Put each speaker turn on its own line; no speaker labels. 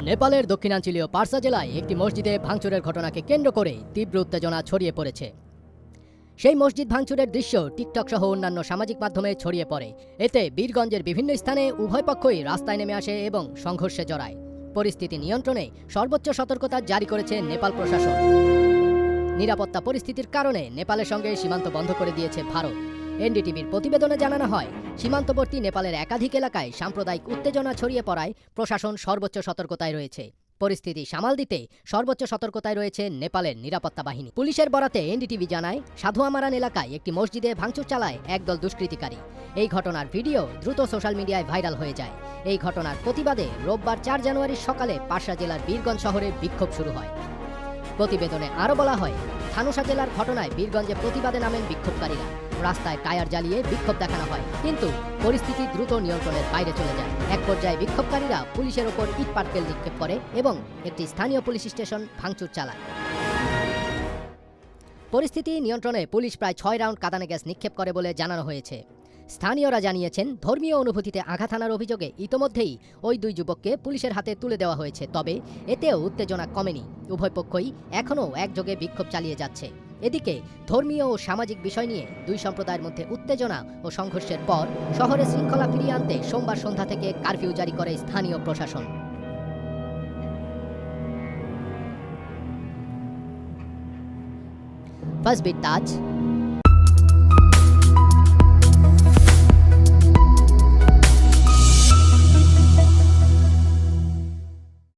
নেপালের দক্ষিণাঞ্চলীয় পারসা জেলায় একটি মসজিদে ভাঙচুরের ঘটনাকে কেন্দ্র করে তীব্র উত্তেজনা ছড়িয়ে পড়েছে। সেই মসজিদ ভাঙচুরের দৃশ্য টিকটক সহ অন্যান্য সামাজিক মাধ্যমে ছড়িয়ে পড়ে। এতে বীরগঞ্জের বিভিন্ন স্থানে উভয় পক্ষই রাস্তায় নেমে আসে এবং সংঘর্ষে জড়ায়। পরিস্থিতি নিয়ন্ত্রণে সর্বোচ্চ সতর্কতা জারি করেছে নেপাল প্রশাসন। নিরাপত্তা পরিস্থিতির কারণে নেপালের সঙ্গে সীমান্ত বন্ধ করে দিয়েছে ভারত। এনডিটিভির প্রতিবেদনে জানানো হয়, সীমান্তবর্তী নেপালের একাধিক এলাকায় সাম্প্রদায়িক উত্তেজনা ছড়িয়ে পড়ায় প্রশাসন সর্বোচ্চ সতর্কতায় রয়েছে। পরিস্থিতি সামাল দিতে সর্বোচ্চ সতর্কতায় রয়েছে নেপালের নিরাপত্তা বাহিনী। পুলিশের বরাতে এনডিটিভি জানায়, সাধুয়ামারান এলাকায় একটি মসজিদে ভাঙচুর চালায় একদল দুষ্কৃতিকারী। এই ঘটনার ভিডিও দ্রুত সোশ্যাল মিডিয়ায় ভাইরাল হয়ে যায়। এই ঘটনার প্রতিবাদে রোববার 4 জানুয়ারি সকালে পারসা জেলার বীরগঞ্জ শহরে বিক্ষোভ শুরু হয়। প্রতিবেদনে আরও বলা হয়, থানুসা জেলার ঘটনায় বীরগঞ্জে প্রতিবাদে নামেন বিক্ষোভকারীরা। রাস্তায় টায়ার জ্বালিয়ে বিক্ষোভ দেখানো হয়, কিন্তু পরিস্থিতি দ্রুত নিয়ন্ত্রণের বাইরে চলে যায়। এক পর্যায়ে বিক্ষোভকারীরা পুলিশের ওপর ইট পাটকেল নিক্ষেপ করে এবং একটি স্থানীয় পুলিশ স্টেশন ভাঙচুর চালায়। পরিস্থিতি নিয়ন্ত্রণে পুলিশ প্রায় 6 রাউন্ড কাঁদানে গ্যাস নিক্ষেপ করে বলে জানানো হয়েছে। স্থানীয়রা জানিয়েছেন, ধর্মীয় অনুভূতিতে আঘাত হানার অভিযোগে ইতোমধ্যেই ওই 2 যুবককে পুলিশের হাতে তুলে দেওয়া হয়েছে। তবে এতেও উত্তেজনা কমেনি। উভয় পক্ষই এখনও একযোগে বিক্ষোভ চালিয়ে যাচ্ছে। এদিকে ধর্মীয় ও সামাজিক বিষয় নিয়ে 2 সম্প্রদায়ের মধ্যে উত্তেজনা ও সংঘর্ষের পর শহরে শৃঙ্খলা ফিরিয়ে আনতে সোমবার সন্ধ্যা থেকে কারফিউ জারি করে স্থানীয় প্রশাসন। ফাজবির তাজ,